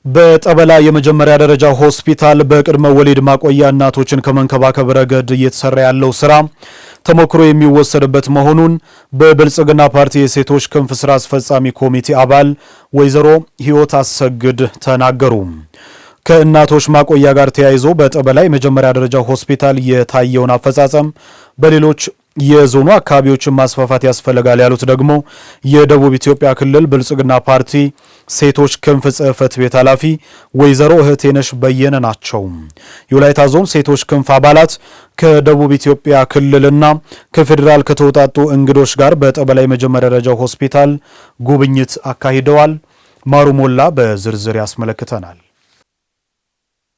በጠበላ የመጀመሪያ ደረጃ ሆስፒታል በቅድመ ወሊድ ማቆያ እናቶችን ከመንከባከብ ረገድ እየተሰራ ያለው ስራ ተሞክሮ የሚወሰድበት መሆኑን በብልጽግና ፓርቲ የሴቶች ክንፍ ስራ አስፈጻሚ ኮሚቴ አባል ወይዘሮ ህይወት አሰግድ ተናገሩ። ከእናቶች ማቆያ ጋር ተያይዞ በጠበላ የመጀመሪያ ደረጃ ሆስፒታል የታየውን አፈጻጸም በሌሎች የዞኑ አካባቢዎችን ማስፋፋት ያስፈልጋል ያሉት ደግሞ የደቡብ ኢትዮጵያ ክልል ብልጽግና ፓርቲ ሴቶች ክንፍ ጽሕፈት ቤት ኃላፊ ወይዘሮ እህቴነሽ በየነ ናቸው። የወላይታ ዞን ሴቶች ክንፍ አባላት ከደቡብ ኢትዮጵያ ክልልና ከፌዴራል ከተውጣጡ እንግዶች ጋር በጠበላ የመጀመሪያ ደረጃ ሆስፒታል ጉብኝት አካሂደዋል። ማሩ ሞላ በዝርዝር ያስመለክተናል።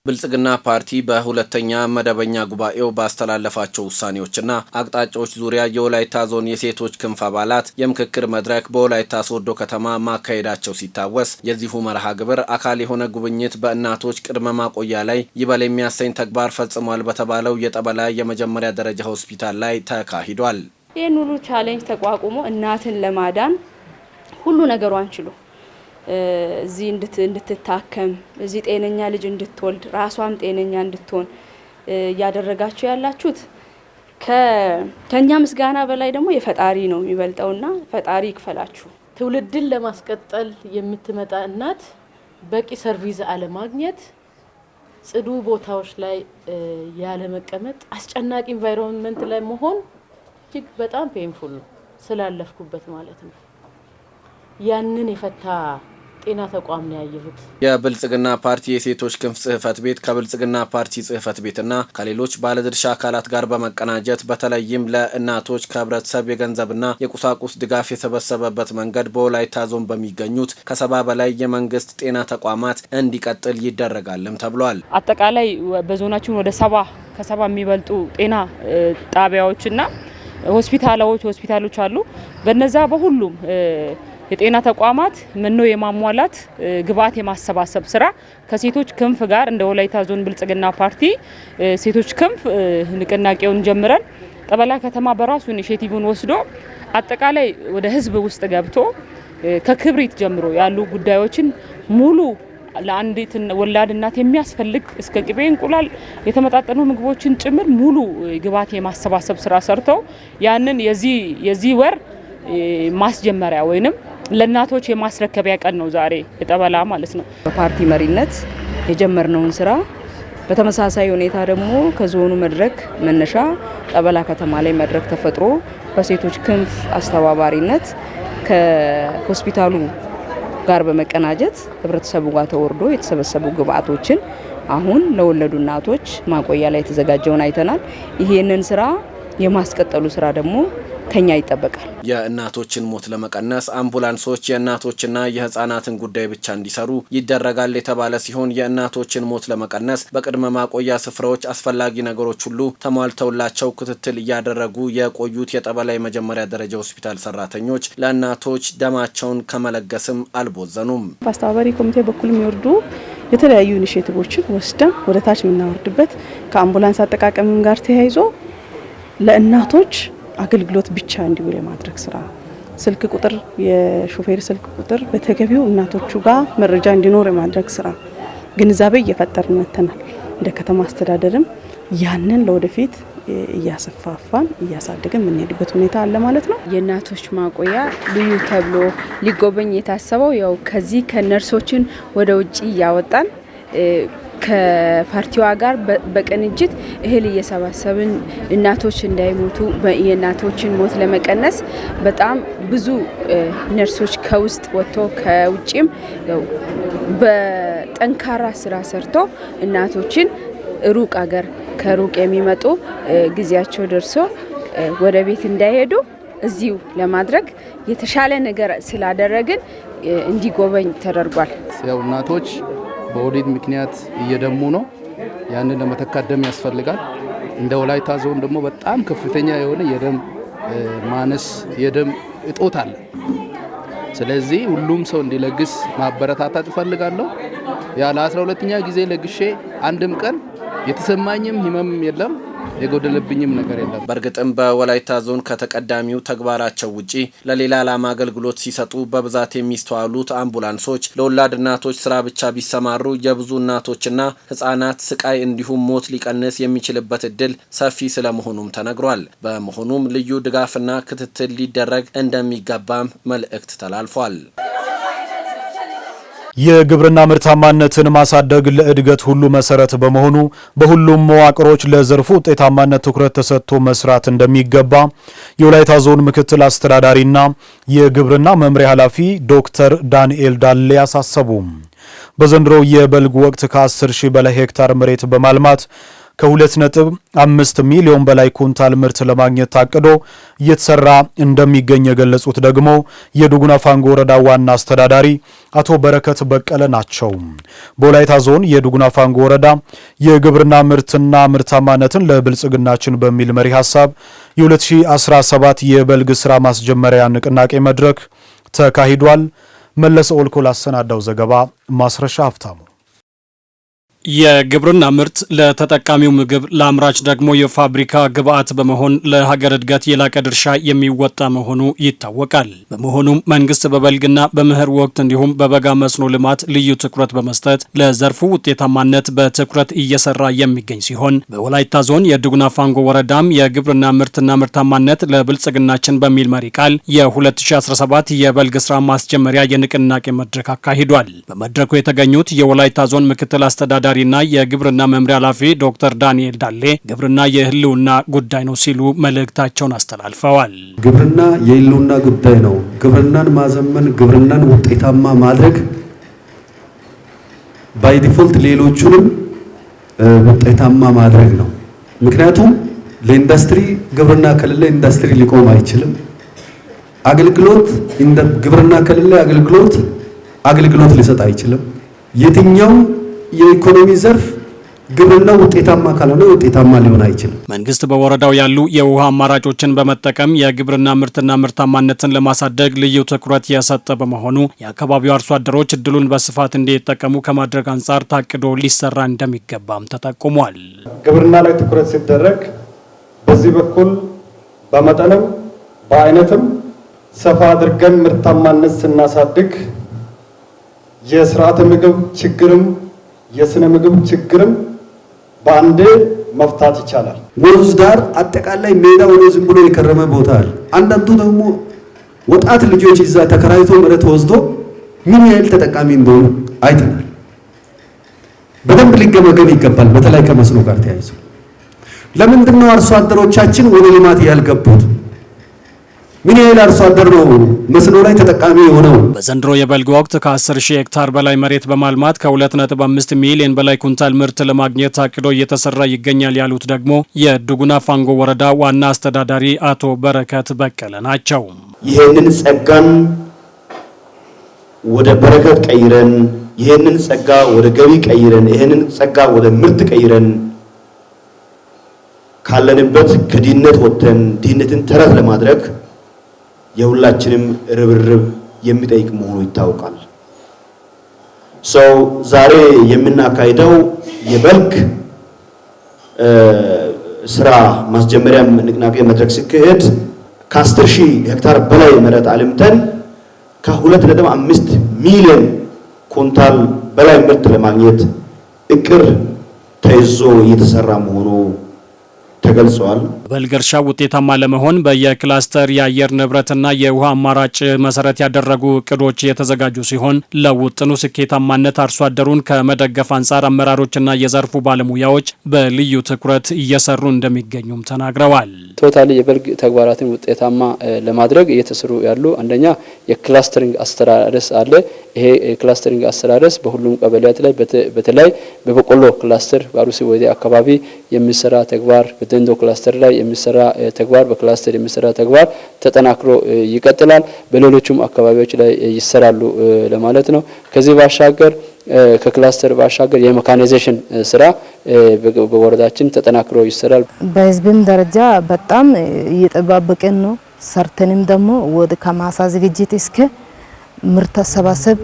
ብልጽግና ፓርቲ በሁለተኛ መደበኛ ጉባኤው ባስተላለፋቸው ውሳኔዎችና አቅጣጫዎች ዙሪያ የወላይታ ዞን የሴቶች ክንፍ አባላት የምክክር መድረክ በወላይታ ሶዶ ከተማ ማካሄዳቸው ሲታወስ የዚሁ መርሃ ግብር አካል የሆነ ጉብኝት በእናቶች ቅድመ ማቆያ ላይ ይበል የሚያሰኝ ተግባር ፈጽሟል በተባለው የጠበላ የመጀመሪያ ደረጃ ሆስፒታል ላይ ተካሂዷል። ይህን ሁሉ ቻሌንጅ ተቋቁሞ እናትን ለማዳን ሁሉ ነገሯን ችሎ እዚህ እንድትታከም እዚህ ጤነኛ ልጅ እንድትወልድ ራሷም ጤነኛ እንድትሆን ያደረጋችሁ ያላችሁት ከኛ ምስጋና በላይ ደግሞ የፈጣሪ ነው የሚበልጠውና ፈጣሪ ይክፈላችሁ። ትውልድን ለማስቀጠል የምትመጣ እናት በቂ ሰርቪስ አለማግኘት፣ ጽዱ ቦታዎች ላይ ያለ መቀመጥ፣ አስጨናቂ ኢንቫይሮንመንት ላይ መሆን እጅግ በጣም ፔንፉል ነው ስላለፍኩበት ማለት ነው። ያንን የፈታ ጤና ተቋም ነው ያየሁት። የብልጽግና ፓርቲ የሴቶች ክንፍ ጽሕፈት ቤት ከብልጽግና ፓርቲ ጽሕፈት ቤትና ከሌሎች ባለድርሻ አካላት ጋር በመቀናጀት በተለይም ለእናቶች ከህብረተሰብ የገንዘብና የቁሳቁስ ድጋፍ የሰበሰበበት መንገድ በወላይታ ዞን በሚገኙት ከ70 በላይ የመንግስት ጤና ተቋማት እንዲቀጥል ይደረጋልም ተብሏል። አጠቃላይ በዞናችን ወደ 70 ከ70 የሚበልጡ ጤና ጣቢያዎችና ሆስፒታሎች አሉ። በነዛ በሁሉም የጤና ተቋማት መኖ የማሟላት ግብዓት የማሰባሰብ ስራ ከሴቶች ክንፍ ጋር እንደ ወላይታ ዞን ብልጽግና ፓርቲ ሴቶች ክንፍ ንቅናቄውን ጀምረን ጠበላ ከተማ በራሱ ኢኒሼቲቭን ወስዶ አጠቃላይ ወደ ህዝብ ውስጥ ገብቶ ከክብሪት ጀምሮ ያሉ ጉዳዮችን ሙሉ ለአንዲት ወላድ እናት የሚያስፈልግ እስከ ቅቤ እንቁላል የተመጣጠኑ ምግቦችን ጭምር ሙሉ ግብዓት የማሰባሰብ ስራ ሰርተው ያንን የዚህ ወር ማስጀመሪያ ወይንም ለእናቶች የማስረከቢያ ቀን ነው ዛሬ የጠበላ ማለት ነው። በፓርቲ መሪነት የጀመርነውን ስራ በተመሳሳይ ሁኔታ ደግሞ ከዞኑ መድረክ መነሻ ጠበላ ከተማ ላይ መድረክ ተፈጥሮ በሴቶች ክንፍ አስተባባሪነት ከሆስፒታሉ ጋር በመቀናጀት ህብረተሰቡ ጋር ተወርዶ የተሰበሰቡ ግብአቶችን አሁን ለወለዱ እናቶች ማቆያ ላይ የተዘጋጀውን አይተናል። ይሄንን ስራ የማስቀጠሉ ስራ ደግሞ ከኛ ይጠበቃል። የእናቶችን ሞት ለመቀነስ አምቡላንሶች የእናቶችና የህፃናትን ጉዳይ ብቻ እንዲሰሩ ይደረጋል የተባለ ሲሆን የእናቶችን ሞት ለመቀነስ በቅድመ ማቆያ ስፍራዎች አስፈላጊ ነገሮች ሁሉ ተሟልተውላቸው ክትትል እያደረጉ የቆዩት የጠበላ የመጀመሪያ ደረጃ ሆስፒታል ሰራተኞች ለእናቶች ደማቸውን ከመለገስም አልቦዘኑም። በአስተባባሪ ኮሚቴ በኩል የሚወርዱ የተለያዩ ኢኒሼቲቮችን ወስደን ወደ ታች የምናወርድበት ከአምቡላንስ አጠቃቀም ጋር ተያይዞ ለእናቶች አገልግሎት ብቻ እንዲውል የማድረግ ስራ፣ ስልክ ቁጥር የሾፌር ስልክ ቁጥር በተገቢው እናቶቹ ጋር መረጃ እንዲኖር የማድረግ ስራ ግንዛቤ እየፈጠርን መተናል። እንደ ከተማ አስተዳደርም ያንን ለወደፊት እያሰፋፋን እያሳደግን የምንሄድበት ሁኔታ አለ ማለት ነው። የእናቶች ማቆያ ልዩ ተብሎ ሊጎበኝ የታሰበው ያው ከዚህ ከነርሶችን ወደ ውጪ እያወጣን ከፓርቲዋ ጋር በቅንጅት እህል እየሰባሰብን እናቶች እንዳይሞቱ የእናቶችን ሞት ለመቀነስ በጣም ብዙ ነርሶች ከውስጥ ወጥቶ ከውጪም በጠንካራ ስራ ሰርቶ እናቶችን ሩቅ አገር ከሩቅ የሚመጡ ጊዜያቸው ደርሶ ወደ ቤት እንዳይሄዱ እዚሁ ለማድረግ የተሻለ ነገር ስላደረግን እንዲጎበኝ ተደርጓል። ያው እናቶች በወሊድ ምክንያት እየደሙ ነው። ያንን ለመተካት ደም ያስፈልጋል። እንደ ወላይታ ዞን ደግሞ በጣም ከፍተኛ የሆነ የደም ማነስ የደም እጦት አለ። ስለዚህ ሁሉም ሰው እንዲለግስ ማበረታታት እፈልጋለሁ። ያ ለ12ኛ ጊዜ ለግሼ አንድም ቀን የተሰማኝም ህመም የለም። የጎደለብኝም ነገር የለም። በእርግጥም በወላይታ ዞን ከተቀዳሚው ተግባራቸው ውጪ ለሌላ ዓላማ አገልግሎት ሲሰጡ በብዛት የሚስተዋሉት አምቡላንሶች ለወላድ እናቶች ስራ ብቻ ቢሰማሩ የብዙ እናቶችና ህጻናት ስቃይ እንዲሁም ሞት ሊቀንስ የሚችልበት እድል ሰፊ ስለመሆኑም ተነግሯል። በመሆኑም ልዩ ድጋፍና ክትትል ሊደረግ እንደሚገባም መልእክት ተላልፏል። የግብርና ምርታማነትን ማሳደግ ለእድገት ሁሉ መሰረት በመሆኑ በሁሉም መዋቅሮች ለዘርፉ ውጤታማነት ትኩረት ተሰጥቶ መስራት እንደሚገባ የወላይታ ዞን ምክትል አስተዳዳሪና የግብርና መምሪያ ኃላፊ ዶክተር ዳንኤል ዳሌ አሳሰቡ። በዘንድሮው የበልግ ወቅት ከ10 ሺህ በላይ ሄክታር መሬት በማልማት ከ2.5 ሚሊዮን በላይ ኩንታል ምርት ለማግኘት ታቅዶ እየተሰራ እንደሚገኝ የገለጹት ደግሞ የዱጉና ፋንጎ ወረዳ ዋና አስተዳዳሪ አቶ በረከት በቀለ ናቸው። በወላይታ ዞን የዱጉና ፋንጎ ወረዳ የግብርና ምርትና ምርታማነትን ለብልጽግናችን በሚል መሪ ሐሳብ የ2017 የበልግ ስራ ማስጀመሪያ ንቅናቄ መድረክ ተካሂዷል። መለሰ ኦልኮ ላሰናዳው ዘገባ ማስረሻ ሀብታሙ። የግብርና ምርት ለተጠቃሚው ምግብ ለአምራች ደግሞ የፋብሪካ ግብዓት በመሆን ለሀገር እድገት የላቀ ድርሻ የሚወጣ መሆኑ ይታወቃል። በመሆኑም መንግስት በበልግና በመኸር ወቅት እንዲሁም በበጋ መስኖ ልማት ልዩ ትኩረት በመስጠት ለዘርፉ ውጤታማነት በትኩረት እየሰራ የሚገኝ ሲሆን በወላይታ ዞን የዱጉና ፋንጎ ወረዳም የግብርና ምርትና ምርታማነት ለብልጽግናችን በሚል መሪ ቃል የ2017 የበልግ ስራ ማስጀመሪያ የንቅናቄ መድረክ አካሂዷል። በመድረኩ የተገኙት የወላይታ ዞን ምክትል አስተዳዳሪ ና የግብርና መምሪያ ኃላፊ ዶክተር ዳንኤል ዳሌ ግብርና የህልውና ጉዳይ ነው ሲሉ መልእክታቸውን አስተላልፈዋል። ግብርና የህልውና ጉዳይ ነው። ግብርናን ማዘመን፣ ግብርናን ውጤታማ ማድረግ ባይ ዲፎልት ሌሎቹንም ውጤታማ ማድረግ ነው። ምክንያቱም ለኢንዱስትሪ ግብርና ከሌለ ኢንዱስትሪ ሊቆም አይችልም። አገልግሎት ግብርና ከሌለ አገልግሎት ሊሰጥ አይችልም። የትኛው የኢኮኖሚ ዘርፍ ግብርና ውጤታማ ካልሆነ ውጤታማ ሊሆን አይችልም። መንግስት በወረዳው ያሉ የውሃ አማራጮችን በመጠቀም የግብርና ምርትና ምርታማነትን ለማሳደግ ልዩ ትኩረት የሰጠ በመሆኑ የአካባቢው አርሶ አደሮች እድሉን በስፋት እንዲጠቀሙ ከማድረግ አንጻር ታቅዶ ሊሰራ እንደሚገባም ተጠቁሟል። ግብርና ላይ ትኩረት ሲደረግ በዚህ በኩል በመጠንም በአይነትም ሰፋ አድርገን ምርታማነት ስናሳድግ የስርዓተ ምግብ ችግርም የስነ ምግብ ችግርም በአንዴ መፍታት ይቻላል። ወንዝ ዳር አጠቃላይ ሜዳ ሆኖ ዝም ብሎ የከረመ ቦታ አለ። አንዳንዱ ደግሞ ወጣት ልጆች እዛ ተከራይቶ መሬት ወስዶ ምን ያህል ተጠቃሚ እንደሆኑ አይተናል። በደንብ ሊገመገም ይገባል። በተለይ ከመስኖ ጋር ተያይዞ ለምንድን ነው አርሶ አደሮቻችን ወደ ልማት ያልገቡት? ምን ያህል አርሶ አደር ነው መስኖ ላይ ተጠቃሚ የሆነው? በዘንድሮ የበልግ ወቅት ከ10 ሺህ ሄክታር በላይ መሬት በማልማት ከ2.5 ሚሊዮን በላይ ኩንታል ምርት ለማግኘት ታቅዶ እየተሰራ ይገኛል ያሉት ደግሞ የዱጉና ፋንጎ ወረዳ ዋና አስተዳዳሪ አቶ በረከት በቀለ ናቸው። ይህንን ጸጋን ወደ በረከት ቀይረን፣ ይህንን ጸጋ ወደ ገቢ ቀይረን፣ ይህንን ጸጋ ወደ ምርት ቀይረን ካለንበት ከድህነት ወጥተን ድህነትን ተረት ለማድረግ የሁላችንም ርብርብ የሚጠይቅ መሆኑ ይታወቃል። ዛሬ የምናካሂደው የበልግ ስራ ማስጀመሪያ ንቅናቄ መድረክ ሲካሄድ ከ10 ሺህ ሄክታር በላይ መሬት አልምተን ከ2.5 ሚሊዮን ኩንታል በላይ ምርት ለማግኘት እቅድ ተይዞ እየተሰራ መሆኑ ተገልጿል። በበልግ እርሻ ውጤታማ ለመሆን በየክላስተር የአየር ንብረትና የውሃ አማራጭ መሰረት ያደረጉ እቅዶች የተዘጋጁ ሲሆን ለውጥኑ ስኬታማነት አርሶ አደሩን ከመደገፍ አንጻር አመራሮችና የዘርፉ ባለሙያዎች በልዩ ትኩረት እየሰሩ እንደሚገኙም ተናግረዋል። ቶታሊ የበልግ ተግባራትን ውጤታማ ለማድረግ እየተሰሩ ያሉ አንደኛ የክላስተሪንግ አስተራረስ አለ። ይሄ የክላስተሪንግ አስተራረስ በሁሉም ቀበሌያት ላይ በተለይ በበቆሎ ክላስተር ባሩሲ ወይዴ አካባቢ የሚሰራ ተግባር፣ በደንዶ ክላስተር ላይ የሚሰራ ተግባር፣ በክላስተር የሚሰራ ተግባር ተጠናክሮ ይቀጥላል። በሌሎችም አካባቢዎች ላይ ይሰራሉ ለማለት ነው። ከዚህ ባሻገር ከክላስተር ባሻገር የሜካናይዜሽን ስራ በወረዳችን ተጠናክሮ ይሰራል። በህዝብም ደረጃ በጣም እየተጠባበቀን ነው። ሰርተንም ደግሞ ወደ ከማሳ ዝግጅት እስከ ምርት አሰባሰብ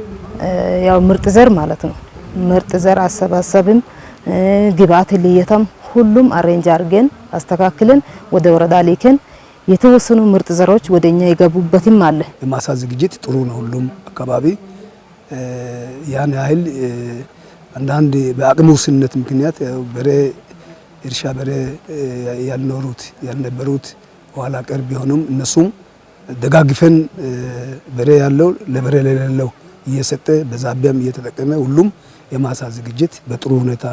ያው ምርጥ ዘር ማለት ነው። ምርጥ ዘር አሰባሰብም ግብአት ልየታም ሁሉም አሬንጅ አድርገን አስተካክለን ወደ ወረዳ ልከን የተወሰኑ ምርጥ ዘሮች ወደኛ የገቡበትም አለ። የማሳ ዝግጅት ጥሩ ነው። ሁሉም አካባቢ ያን ያህል አንዳንድ በአቅም ውስንነት ምክንያት በሬ እርሻ በሬ ያልነበሩት ኋላ ቀር ቢሆኑም እነሱም ደጋግፈን በሬ ያለው ለበሬ ለሌለው እየሰጠ በዛቢያም እየተጠቀመ ሁሉም የማሳ ዝግጅት በጥሩ ሁኔታ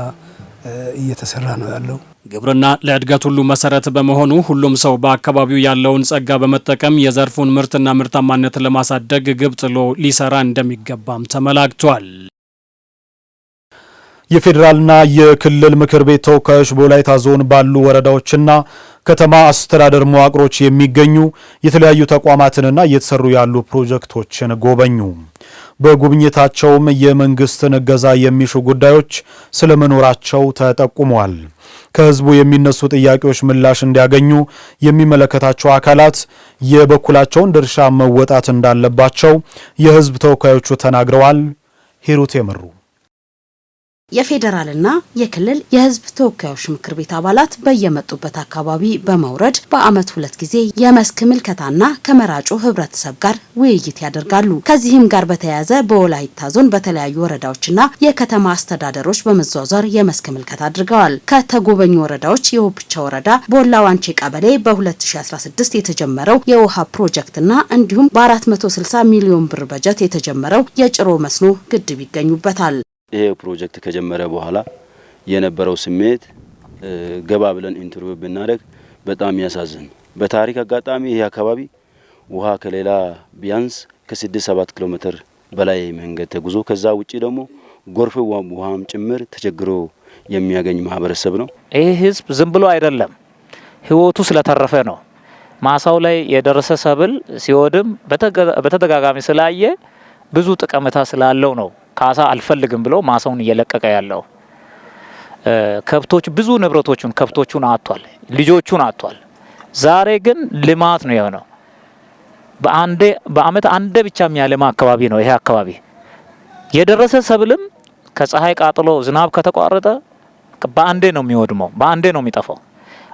እየተሰራ ነው ያለው። ግብርና ለእድገት ሁሉ መሰረት በመሆኑ ሁሉም ሰው በአካባቢው ያለውን ጸጋ በመጠቀም የዘርፉን ምርትና ምርታማነት ለማሳደግ ግብ ጥሎ ሊሰራ እንደሚገባም ተመላክቷል። የፌዴራልና የክልል ምክር ቤት ተወካዮች በወላይታ ዞን ባሉ ወረዳዎችና ከተማ አስተዳደር መዋቅሮች የሚገኙ የተለያዩ ተቋማትንና እየተሰሩ ያሉ ፕሮጀክቶችን ጎበኙ። በጉብኝታቸውም የመንግስትን እገዛ የሚሹ ጉዳዮች ስለመኖራቸው ተጠቁመዋል። ከህዝቡ የሚነሱ ጥያቄዎች ምላሽ እንዲያገኙ የሚመለከታቸው አካላት የበኩላቸውን ድርሻ መወጣት እንዳለባቸው የህዝብ ተወካዮቹ ተናግረዋል። ሂሩት የመሩ የፌዴራልና የክልል የህዝብ ተወካዮች ምክር ቤት አባላት በየመጡበት አካባቢ በመውረድ በአመት 2 ጊዜ የመስክ ምልከታና ከመራጩ ህብረተሰብ ጋር ውይይት ያደርጋሉ። ከዚህም ጋር በተያያዘ በወላይታ ዞን በተለያዩ ወረዳዎችና የከተማ አስተዳደሮች በመዟዟር የመስክ ምልከታ አድርገዋል። ከተጎበኙ ወረዳዎች የሆብቻ ወረዳ ቦላ ዋንቼ ቀበሌ በ2016 የተጀመረው የውሃ ፕሮጀክትና እንዲሁም በ460 ሚሊዮን ብር በጀት የተጀመረው የጭሮ መስኖ ግድብ ይገኙበታል። ይሄ ፕሮጀክት ከጀመረ በኋላ የነበረው ስሜት ገባ ብለን ኢንተርቪው ብናደርግ በጣም ያሳዝን። በታሪክ አጋጣሚ ይሄ አካባቢ ውሃ ከሌላ ቢያንስ ከ6-7 ኪሎ ሜትር በላይ መንገድ ተጉዞ ከዛ ውጪ ደግሞ ጎርፍ ውሃም ጭምር ተቸግሮ የሚያገኝ ማህበረሰብ ነው። ይሄ ህዝብ ዝም ብሎ አይደለም፣ ህይወቱ ስለተረፈ ነው። ማሳው ላይ የደረሰ ሰብል ሲወድም በተደጋጋሚ ስላየ ብዙ ጥቅምታ ስላለው ነው ካሳ አልፈልግም ብሎ ማሳውን እየለቀቀ ያለው። ከብቶች ብዙ ንብረቶቹን ከብቶቹን አጥቷል፣ ልጆቹን አጥቷል። ዛሬ ግን ልማት ነው የሆነው። በአመት አንዴ ብቻ የሚያለማ አካባቢ ነው ይሄ አካባቢ። የደረሰ ሰብልም ከፀሐይ ቃጥሎ ዝናብ ከተቋረጠ በአንዴ ነው የሚወድመው፣ በአንዴ ነው የሚጠፋው።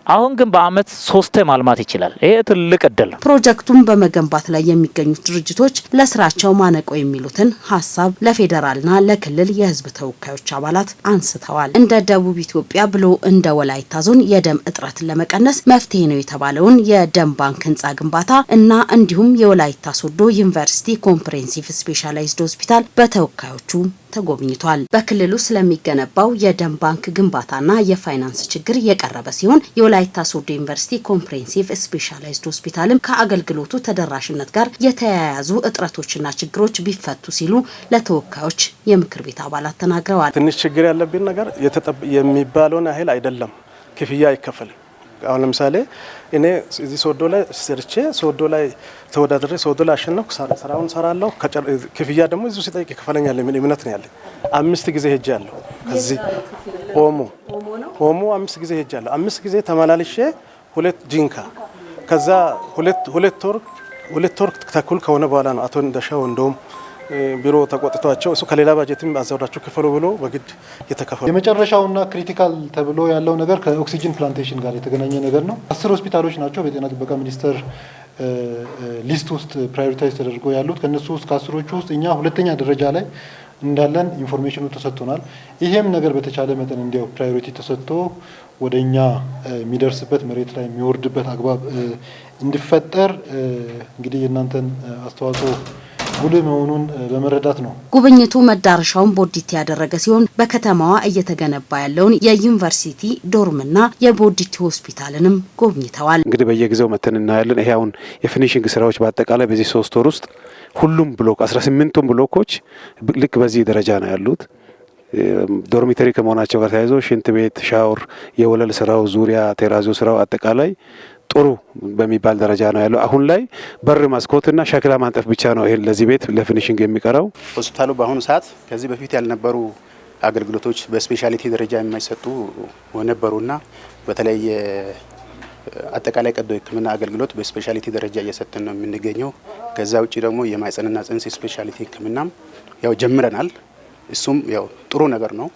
አሁን ግን በአመት 3 ማልማት ይችላል። ይሄ ትልቅ እድል ነው። ፕሮጀክቱን በመገንባት ላይ የሚገኙት ድርጅቶች ለስራቸው ማነቆ የሚሉትን ሀሳብ ለፌዴራልና ለክልል የህዝብ ተወካዮች አባላት አንስተዋል። እንደ ደቡብ ኢትዮጵያ ብሎ እንደ ወላይታ ዞን የደም እጥረትን ለመቀነስ መፍትሄ ነው የተባለውን የደም ባንክ ህንጻ ግንባታ እና እንዲሁም የወላይታ ሶዶ ዩኒቨርሲቲ ኮምፕሬሄንሲቭ ስፔሻላይዝድ ሆስፒታል በተወካዮቹ ተጎብኝቷል። በክልሉ ስለሚገነባው የደም ባንክ ግንባታና የፋይናንስ ችግር የቀረበ ሲሆን የወላይታ ሶዶ ዩኒቨርሲቲ ኮምፕሬሄንሲቭ ስፔሻላይዝድ ሆስፒታልም ከአገልግሎቱ ተደራሽነት ጋር የተያያዙ እጥረቶችና ችግሮች ቢፈቱ ሲሉ ለተወካዮች የምክር ቤት አባላት ተናግረዋል። ትንሽ ችግር ያለብን ነገር የሚባለውን ያህል አይደለም፣ ክፍያ አይከፈልም። አሁን ለምሳሌ እኔ እዚህ ሶዶ ላይ ሰርቼ ሶዶ ላይ ተወዳድሬ ሶዶ ላይ አሸነፍኩ፣ ስራውን ሰራለሁ። ክፍያ ደግሞ እዚሁ ሲጠይቅ ይከፈለኛል የሚል እምነት ነው ያለኝ። 5 ጊዜ ሄጃለሁ። ከዚህ ኦሞ 5 ጊዜ ሄጃለሁ። 5 ጊዜ ተመላልሼ 2 ጂንካ ከዛ ሁለት ወር ተኩል ከሆነ በኋላ ነው አቶ እንደሻው እንደውም ቢሮ ተቆጥቷቸው እሱ ከሌላ ባጀትም አዘውራቸው ክፈሉ ብሎ በግድ የተከፈሉ። የመጨረሻውና ክሪቲካል ተብሎ ያለው ነገር ከኦክሲጅን ፕላንቴሽን ጋር የተገናኘ ነገር ነው። 10 ሆስፒታሎች ናቸው በጤና ጥበቃ ሚኒስቴር ሊስት ውስጥ ፕራዮሪታይዝ ተደርጎ ያሉት። ከነሱ ውስጥ ከ10ዎቹ ውስጥ እኛ 2ኛ ደረጃ ላይ እንዳለን ኢንፎርሜሽኑ ተሰጥቶናል። ይሄም ነገር በተቻለ መጠን እንዲያው ፕራዮሪቲ ተሰጥቶ ወደኛ የሚደርስበት መሬት ላይ የሚወርድበት አግባብ እንዲፈጠር እንግዲህ የእናንተን አስተዋጽኦ ጉልህ መሆኑን በመረዳት ነው። ጉብኝቱ መዳረሻውን ቦዲቲ ያደረገ ሲሆን በከተማዋ እየተገነባ ያለውን የዩኒቨርሲቲ ዶርምና የቦዲቲ ሆስፒታልንም ጎብኝተዋል። እንግዲህ በየጊዜው መተን እናያለን። ይሄ አሁን የፊኒሺንግ ስራዎች በአጠቃላይ በዚህ 3 ወር ውስጥ ሁሉም ብሎክ 18ቱም ብሎኮች ልክ በዚህ ደረጃ ነው ያሉት። ዶርሚተሪ ከመሆናቸው ጋር ተያይዞ ሽንት ቤት፣ ሻወር፣ የወለል ስራው፣ ዙሪያ ቴራዞ ስራው አጠቃላይ ጥሩ በሚባል ደረጃ ነው ያለው። አሁን ላይ በር ማስኮትና ሸክላ ማንጠፍ ብቻ ነው ይሄን ለዚህ ቤት ለፊኒሺንግ የሚቀረው። ሆስፒታሉ በአሁኑ ሰዓት ከዚህ በፊት ያልነበሩ አገልግሎቶች በስፔሻሊቲ ደረጃ የማይሰጡ ነበሩና በተለይ አጠቃላይ ቀዶ ሕክምና አገልግሎት በስፔሻሊቲ ደረጃ እየሰጠን ነው የምንገኘው። ከዛ ውጪ ደግሞ የማህጸንና ጽንስ ስፔሻሊቲ ሕክምናም ያው ጀምረናል። እሱም ያው ጥሩ ነገር ነው።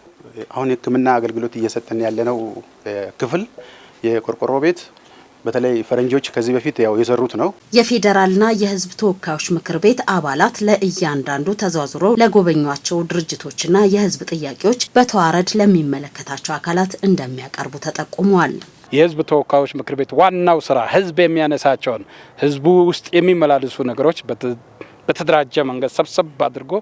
አሁን የሕክምና አገልግሎት እየሰጠን ያለነው ክፍል የቆርቆሮ ቤት በተለይ ፈረንጆች ከዚህ በፊት ያው የሰሩት ነው። የፌዴራልና የህዝብ ተወካዮች ምክር ቤት አባላት ለእያንዳንዱ ተዘዋዝሮ ለጎበኟቸው ድርጅቶችና የህዝብ ጥያቄዎች በተዋረድ ለሚመለከታቸው አካላት እንደሚያቀርቡ ተጠቁሟል። የህዝብ ተወካዮች ምክር ቤት ዋናው ስራ ህዝብ የሚያነሳቸውን ህዝቡ ውስጥ የሚመላለሱ ነገሮች በተደራጀ መንገድ ሰብሰብ አድርጎ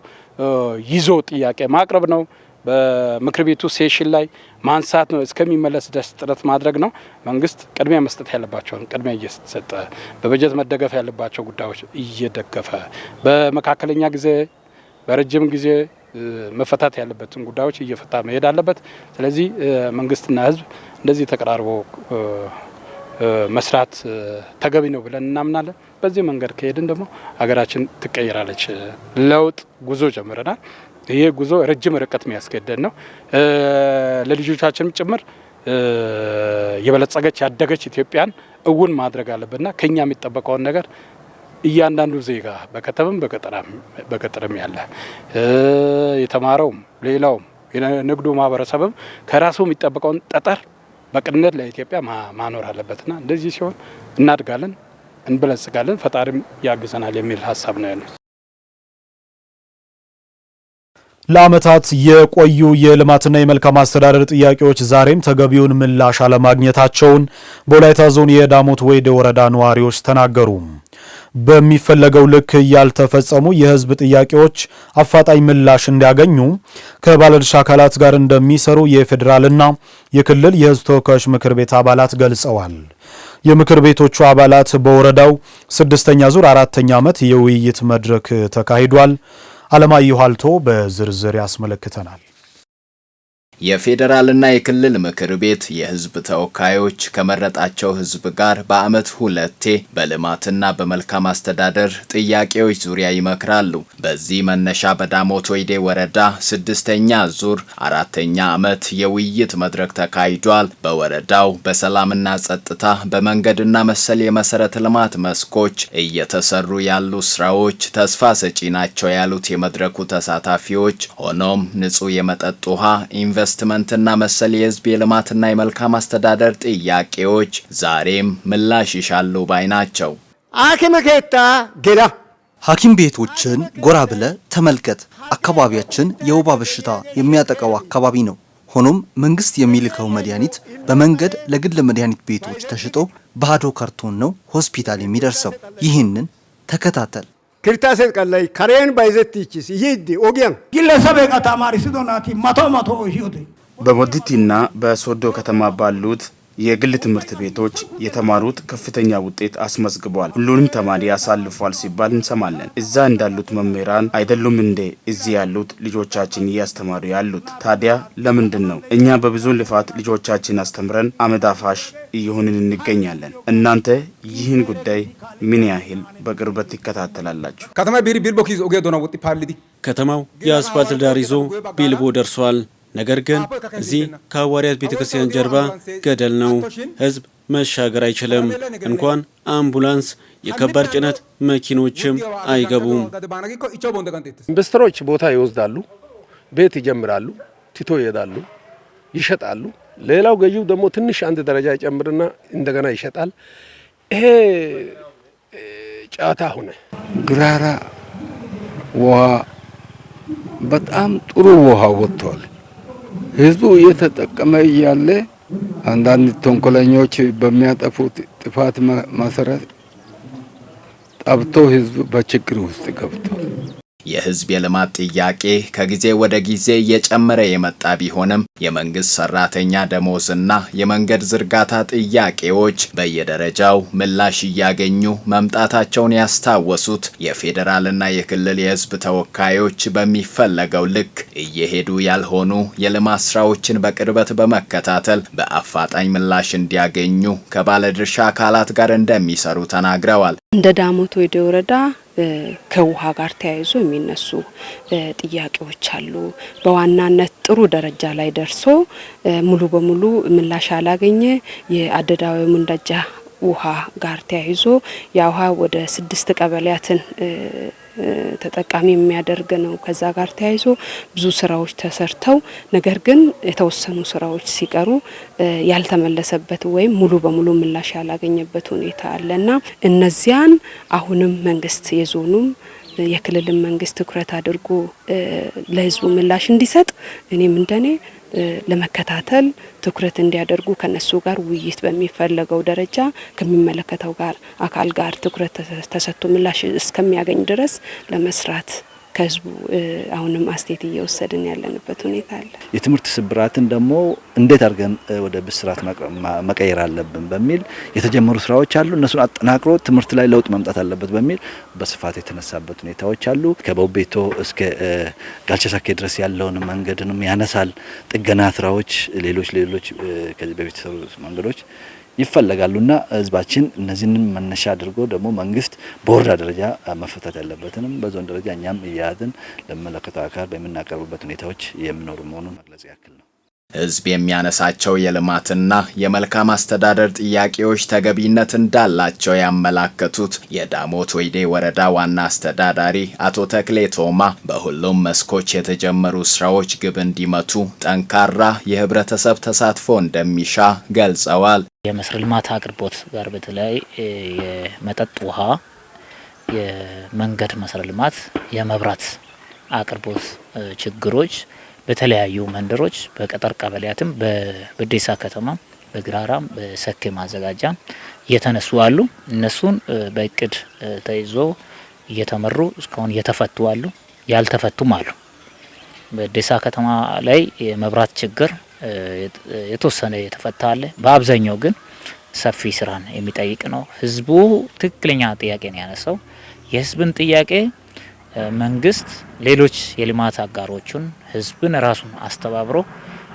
ይዞ ጥያቄ ማቅረብ ነው። በምክር ቤቱ ሴሽን ላይ ማንሳት ነው። እስከሚመለስ ድረስ ጥረት ማድረግ ነው። መንግስት ቅድሚያ መስጠት ያለባቸውን ቅድሚያ እየሰጠ በበጀት መደገፍ ያለባቸው ጉዳዮች እየደገፈ በመካከለኛ ጊዜ በረጅም ጊዜ መፈታት ያለበትን ጉዳዮች እየፈታ መሄድ አለበት። ስለዚህ መንግስትና ህዝብ እንደዚህ ተቀራርቦ መስራት ተገቢ ነው ብለን እናምናለን። በዚህ መንገድ ከሄድን ደግሞ ሀገራችን ትቀየራለች። ለውጥ ጉዞ ጀምረናል። ይሄ ጉዞ ረጅም ርቀት የሚያስገደድ ነው። ለልጆቻችንም ጭምር የበለጸገች ያደገች ኢትዮጵያን እውን ማድረግ አለብንና ከኛ የሚጠበቀውን ነገር እያንዳንዱ ዜጋ በከተምም በገጠርም ያለ የተማረውም ሌላውም የንግዱ ማህበረሰብም ከራሱ የሚጠበቀውን ጠጠር በቅንነት ለኢትዮጵያ ማኖር አለበትና እንደዚህ ሲሆን እናድጋለን፣ እንበለጽጋለን፣ ፈጣሪም ያግዘናል የሚል ሀሳብ ነው ያለው። ለዓመታት የቆዩ የልማትና የመልካም አስተዳደር ጥያቄዎች ዛሬም ተገቢውን ምላሽ አለማግኘታቸውን በወላይታ ዞን የዳሞት ወይዴ ወረዳ ነዋሪዎች ተናገሩ። በሚፈለገው ልክ ያልተፈጸሙ የህዝብ ጥያቄዎች አፋጣኝ ምላሽ እንዲያገኙ ከባለድርሻ አካላት ጋር እንደሚሰሩ የፌዴራልና የክልል የህዝብ ተወካዮች ምክር ቤት አባላት ገልጸዋል። የምክር ቤቶቹ አባላት በወረዳው 6ኛ ዙር 4ኛ ዓመት የውይይት መድረክ ተካሂዷል። አለማየሁ አልቶ በዝርዝር ያስመለክተናል። የፌዴራልና የክልል ምክር ቤት የህዝብ ተወካዮች ከመረጣቸው ህዝብ ጋር በአመት 2ቴ በልማትና በመልካም አስተዳደር ጥያቄዎች ዙሪያ ይመክራሉ። በዚህ መነሻ በዳሞት ወይዴ ወረዳ 6ኛ ዙር 4ኛ ዓመት የውይይት መድረክ ተካሂዷል። በወረዳው በሰላምና ጸጥታ፣ በመንገድና መሰል የመሰረተ ልማት መስኮች እየተሰሩ ያሉ ስራዎች ተስፋ ሰጪ ናቸው ያሉት የመድረኩ ተሳታፊዎች፣ ሆኖም ንጹህ የመጠጥ ውሃ ኢንቨስትመንትና መሰል የህዝብ የልማትና የመልካም አስተዳደር ጥያቄዎች ዛሬም ምላሽ ይሻሉ ባይ ናቸው። ሐኪም ቤቶችን ጎራ ብለ ተመልከት። አካባቢያችን የወባ በሽታ የሚያጠቃው አካባቢ ነው። ሆኖም መንግስት የሚልከው መድኃኒት በመንገድ ለግል መድኃኒት ቤቶች ተሽጦ ባዶ ካርቶን ነው ሆስፒታል የሚደርሰው። ይህንን ተከታተል። ክርታሰት ቀላይ ካሬን ባይዘትቺስ ይሄድ ኦጊያን ግለሰብ ከተማሪ ሲዶናቲ መቶ ይሁድ በሞዲቲና በሶዶ ከተማ ባሉት የግል ትምህርት ቤቶች የተማሩት ከፍተኛ ውጤት አስመዝግቧል። ሁሉንም ተማሪ ያሳልፏል ሲባል እንሰማለን። እዛ እንዳሉት መምህራን አይደሉም እንዴ እዚህ ያሉት ልጆቻችን እያስተማሩ ያሉት? ታዲያ ለምንድን ነው እኛ በብዙ ልፋት ልጆቻችን አስተምረን አመዳፋሽ እየሆንን እንገኛለን? እናንተ ይህን ጉዳይ ምን ያህል በቅርበት ይከታተላላችሁ? ከተማው የአስፋልት ዳር ይዞ ቢልቦ ደርሷል። ነገር ግን እዚህ ከሐዋርያት ቤተክርስቲያን ጀርባ ገደል ነው። ህዝብ መሻገር አይችልም። እንኳን አምቡላንስ የከባድ ጭነት መኪኖችም አይገቡም። ኢንቨስተሮች ቦታ ይወስዳሉ፣ ቤት ይጀምራሉ፣ ትቶ ይሄዳሉ፣ ይሸጣሉ። ሌላው ገዢው ደግሞ ትንሽ አንድ ደረጃ ይጨምርና እንደገና ይሸጣል። ይሄ ጫታ ሆነ። ግራራ ውሃ በጣም ጥሩ ውሃ ወጥቷል። ህዝቡ እየተጠቀመ እያለ አንዳንድ ተንኮለኞች በሚያጠፉት ጥፋት መሰረት ጠብቶ ህዝቡ በችግር ውስጥ ገብቷል። የህዝብ የልማት ጥያቄ ከጊዜ ወደ ጊዜ እየጨመረ የመጣ ቢሆንም የመንግስት ሰራተኛ ደሞዝና የመንገድ ዝርጋታ ጥያቄዎች በየደረጃው ምላሽ እያገኙ መምጣታቸውን ያስታወሱት የፌዴራልና የክልል የህዝብ ተወካዮች በሚፈለገው ልክ እየሄዱ ያልሆኑ የልማት ስራዎችን በቅርበት በመከታተል በአፋጣኝ ምላሽ እንዲያገኙ ከባለድርሻ አካላት ጋር እንደሚሰሩ ተናግረዋል። እንደ ዳሞት ወይዴ ወረዳ ከውሃ ጋር ተያይዞ የሚነሱ ጥያቄዎች አሉ። በዋናነት ጥሩ ደረጃ ላይ ደርሶ ሙሉ በሙሉ ምላሽ ያላገኘ የአደዳዊ ሙንደጃ ውሃ ጋር ተያይዞ ያ ውሃ ወደ 6 ቀበሌያትን ተጠቃሚ የሚያደርግ ነው። ከዛ ጋር ተያይዞ ብዙ ስራዎች ተሰርተው ነገር ግን የተወሰኑ ስራዎች ሲቀሩ ያልተመለሰበት ወይም ሙሉ በሙሉ ምላሽ ያላገኘበት ሁኔታ አለና እነዚያን አሁንም መንግስት የዞኑም የክልልም መንግስት ትኩረት አድርጎ ለህዝቡ ምላሽ እንዲሰጥ እኔም እንደኔ ለመከታተል ትኩረት እንዲያደርጉ ከነሱ ጋር ውይይት በሚፈለገው ደረጃ ከሚመለከተው ጋር አካል ጋር ትኩረት ተሰጥቶ ምላሽ እስከሚያገኝ ድረስ ለመስራት ከህዝቡ አሁንም አስተያየት እየወሰድን ያለንበት ሁኔታ አለ። የትምህርት ስብራትን ደግሞ እንዴት አድርገን ወደ ብስራት መቀየር አለብን በሚል የተጀመሩ ስራዎች አሉ። እነሱን አጠናክሮ ትምህርት ላይ ለውጥ መምጣት አለበት በሚል በስፋት የተነሳበት ሁኔታዎች አሉ። ከቦቤቶ እስከ ጋልቸሳኬ ድረስ ያለውን መንገድንም ያነሳል። ጥገና ስራዎች፣ ሌሎች ከዚህ በፊት የተሰሩ መንገዶች ይፈልጋሉና ህዝባችን እነዚህን መነሻ አድርጎ ደግሞ መንግስት በወረዳ ደረጃ መፈታት ያለበትንም በዞን ደረጃ እኛም እያያዝን ለሚመለከተው አካል በምናቀርብበት ሁኔታዎች የሚኖሩ መሆኑን መግለጽ ያክል ነው። ህዝብ የሚያነሳቸው የልማትና የመልካም አስተዳደር ጥያቄዎች ተገቢነት እንዳላቸው ያመላከቱት የዳሞት ወይዴ ወረዳ ዋና አስተዳዳሪ አቶ ተክሌ ቶማ በሁሉም መስኮች የተጀመሩ ስራዎች ግብ እንዲመቱ ጠንካራ የህብረተሰብ ተሳትፎ እንደሚሻ ገልጸዋል። የመሰረተ ልማት አቅርቦት ጋር በተለይ የመጠጥ ውሃ፣ የመንገድ መሰረተ ልማት፣ የመብራት አቅርቦት ችግሮች በተለያዩ መንደሮች በቀጠር ቀበሌያትም በበዴሳ ከተማ በግራራም በሰኬ ማዘጋጃ እየተነሱ አሉ። እነሱን በእቅድ ተይዞ እየተመሩ እስካሁን እየተፈቱ አሉ፣ ያልተፈቱም አሉ። በደሳ ከተማ ላይ የመብራት ችግር የተወሰነ የተፈታ አለ። በአብዛኛው ግን ሰፊ ስራን የሚጠይቅ ነው። ህዝቡ ትክክለኛ ጥያቄ ነው ያነሳው። የህዝብን ጥያቄ መንግስት ሌሎች የልማት አጋሮቹን ህዝብን ራሱን አስተባብሮ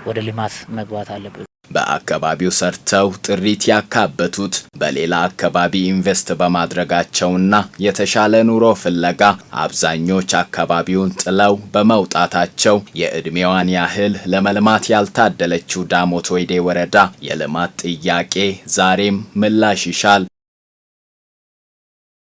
ወደ ልማት መግባት አለበት። በአካባቢው ሰርተው ጥሪት ያካበቱት በሌላ አካባቢ ኢንቨስት በማድረጋቸውና የተሻለ ኑሮ ፍለጋ አብዛኞች አካባቢውን ጥለው በመውጣታቸው የእድሜዋን ያህል ለመልማት ያልታደለችው ዳሞት ወይዴ ወረዳ የልማት ጥያቄ ዛሬም ምላሽ ይሻል።